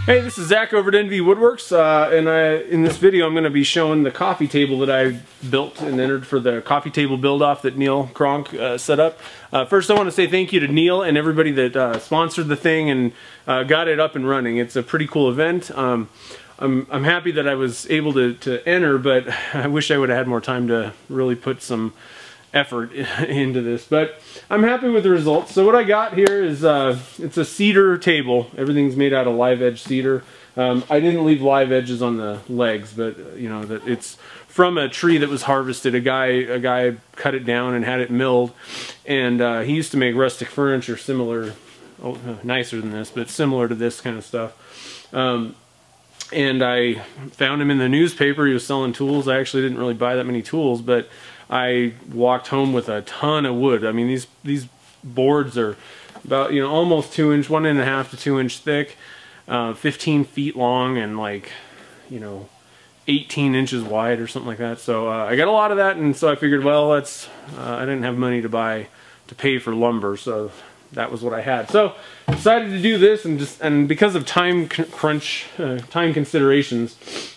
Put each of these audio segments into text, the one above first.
Hey, this is Zach over at NV Woodworks, and in this video I'm going to be showing the coffee table that I built and entered for the coffee table build-off that Neil Cronk set up. First I want to say thank you to Neil and everybody that sponsored the thing and got it up and running. It's a pretty cool event. I'm happy that I was able to enter, but I wish I would have had more time to really put some effort into this, but I'm happy with the results. So what I got here is it's a cedar table. Everything's made out of live edge cedar. I didn't leave live edges on the legs, but you know that it's from a tree that was harvested. A guy cut it down and had it milled, and he used to make rustic furniture similar, nicer than this, but similar to this kind of stuff. And I found him in the newspaper. He was selling tools. I actually didn't really buy that many tools, but I walked home with a ton of wood. I mean, these boards are about, you know, almost 2 inch, 1.5 to 2 inch thick, 15 feet long, and like, you know, 18 inches wide or something like that. So I got a lot of that, and so I figured, well, let's. I didn't have money to pay for lumber, so that was what I had. So I decided to do this, and because of time considerations,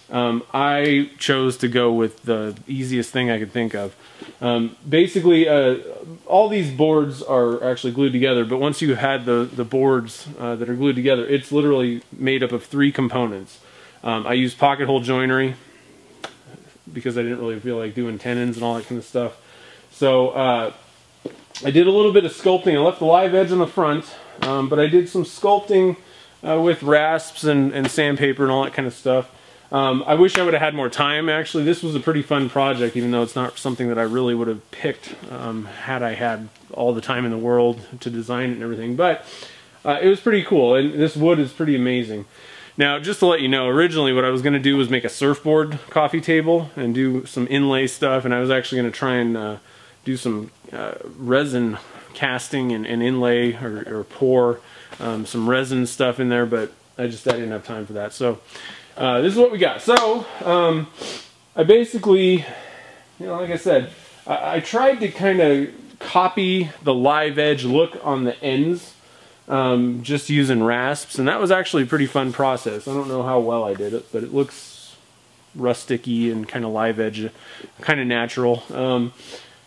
I chose to go with the easiest thing I could think of. Basically, all these boards are actually glued together, but once you had the boards that are glued together, it's literally made up of 3 components. I used pocket hole joinery because I didn't really feel like doing tenons and all that kind of stuff. So I did a little bit of sculpting. I left the live edge on the front, but I did some sculpting with rasps and sandpaper and all that kind of stuff. I wish I would have had more time. Actually, this was a pretty fun project, even though it's not something that I really would have picked had I had all the time in the world to design it and everything. But it was pretty cool, and this wood is pretty amazing. Now, just to let you know, originally what I was going to do was make a surfboard coffee table and do some inlay stuff, and I was actually going to try and do some resin casting and inlay or pour some resin stuff in there, but I didn't have time for that. So this is what we got. So I basically, you know, like I said, I tried to kind of copy the live edge look on the ends, just using rasps, and that was actually a pretty fun process. I don't know how well I did it, but it looks rusticy and kind of live edge, kind of natural.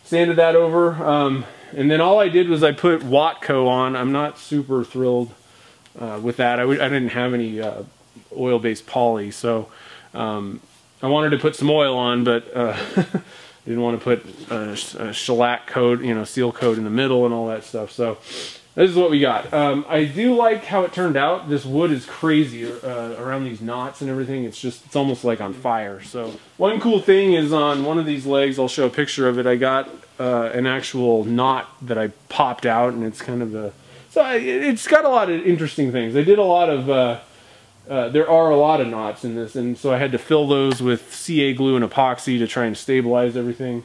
Sanded that over, and then all I did was I put Watco on. I'm not super thrilled with that. I didn't have any oil-based poly, so I wanted to put some oil on, but didn't want to put a shellac coat, you know, seal coat in the middle and all that stuff. So this is what we got. I do like how it turned out. This wood is crazy around these knots and everything. It's almost like on fire. So one cool thing is on one of these legs, I'll show a picture of it, I got an actual knot that I popped out, and it's kind of a, so it's got a lot of interesting things. I did a lot of, there are a lot of knots in this, and so I had to fill those with CA glue and epoxy to try and stabilize everything.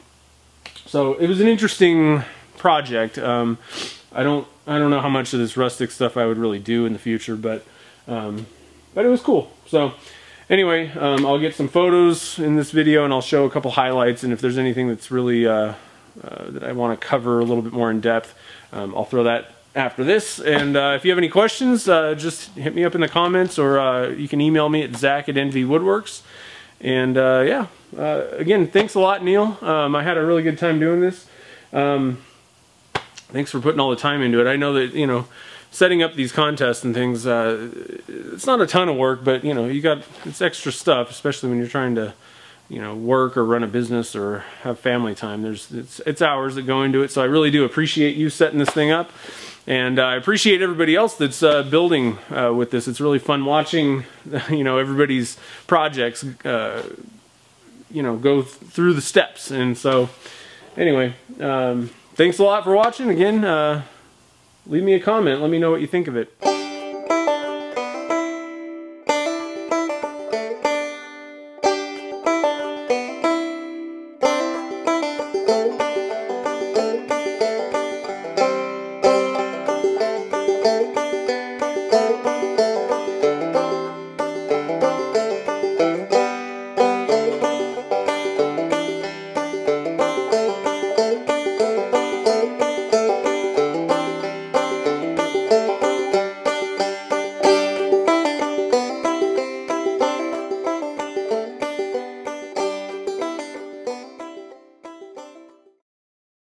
So it was an interesting project. I don't know how much of this rustic stuff I would really do in the future, but it was cool. So anyway, I'll get some photos in this video, and I'll show a couple highlights, and if there's anything that's really that I want to cover a little bit more in depth, I'll throw that after this. And if you have any questions, just hit me up in the comments, or you can email me at zach@nvwoodworks. And yeah, again, thanks a lot, Neil. I had a really good time doing this. Thanks for putting all the time into it. I know that, you know, setting up these contests and things, it's not a ton of work, but, you know, it's extra stuff, especially when you're trying to, you know, work or run a business or have family time. It's hours that go into it, so I really do appreciate you setting this thing up. And I appreciate everybody else that's building with this. It's really fun watching, you know, everybody's projects, you know, go through the steps. And so, anyway, thanks a lot for watching. Again, leave me a comment. Let me know what you think of it.